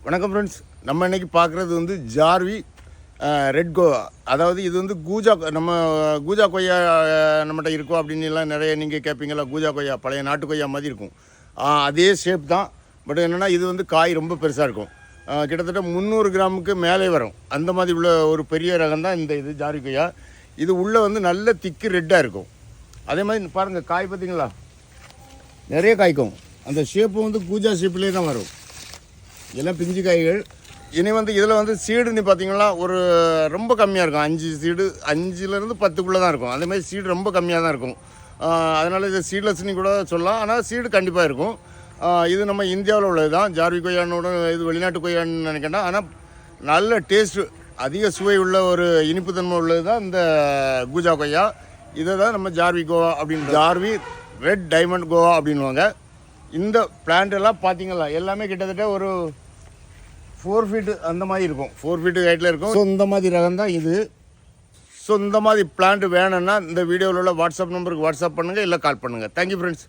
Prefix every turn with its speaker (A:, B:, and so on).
A: வணக்கம் ஃப்ரெண்ட்ஸ். நம்ம இன்றைக்கி பார்க்குறது வந்து ஜார்வி ரெட் கோவா. அதாவது இது வந்து கூஜா கொய்யா நம்மகிட்ட இருக்கும் அப்படின்னு எல்லாம் நிறைய நீங்கள் கேட்பீங்களா. கூஜா கொய்யா பழைய நாட்டு கொய்யா மாதிரி இருக்கும். அதே ஷேப் தான். பட் என்னென்னா இது வந்து காய் ரொம்ப பெருசாக இருக்கும். கிட்டத்தட்ட 300 கிராமுக்கு மேலே வரும். அந்த மாதிரி உள்ள ஒரு பெரிய ரகம் தான் இது ஜார்வி கொய்யா. இது உள்ளே வந்து நல்ல திக்கு ரெட்டாக இருக்கும். அதே மாதிரி பாருங்கள், காய் பார்த்தீங்களா, நிறைய காய்க்கும். அந்த ஷேப்பு வந்து கூஜா ஷேப்லேயே தான் வரும். எல்லாம் பிஞ்சு காய்கள். இனி வந்து இதில் வந்து சீடுன்னு பார்த்தீங்கன்னா ஒரு ரொம்ப கம்மியாக இருக்கும். 5 சீடு, 5லேருந்து 10க்குள்ளே தான் இருக்கும். அதேமாதிரி சீடு ரொம்ப கம்மியாக தான் இருக்கும். அதனால் இது சீட்லெஸ்ன்னு கூட சொல்லலாம். ஆனால் சீடு கண்டிப்பாக இருக்கும். இது நம்ம இந்தியாவில் உள்ளது தான். ஜார்வி கொய்யானோட இது வெளிநாட்டு கொய்யான்னு நினைக்கிறேன். ஆனால் நல்ல டேஸ்ட்டு, அதிக சுவை உள்ள ஒரு இனிப்பு தன்மை உள்ளது தான் இந்த கூஜா கொய்யா. இதை தான் நம்ம ஜார்வி கோவா அப்படின்னு, ஜார்வி ரெட் டைமண்ட் கோவா அப்படின்வாங்க. இந்த பிளான்ட் எல்லாம் பார்த்தீங்களா, எல்லாமே கிட்டத்தட்ட ஒரு 4 ஃபீட்டு அந்த மாதிரி இருக்கும். 4 ஃபீட்டு ஹைட்டில் இருக்கும். ஸோ இந்த மாதிரி ரகம் தான் இது. ஸோ இந்த மாதிரி பிளான்ட் வேணும்னா இந்த வீடியோவில் உள்ள வாட்ஸ்அப் நம்பருக்கு வாட்ஸ்அப் பண்ணுங்கள், இல்லை கால் பண்ணுங்கள். Thank you friends.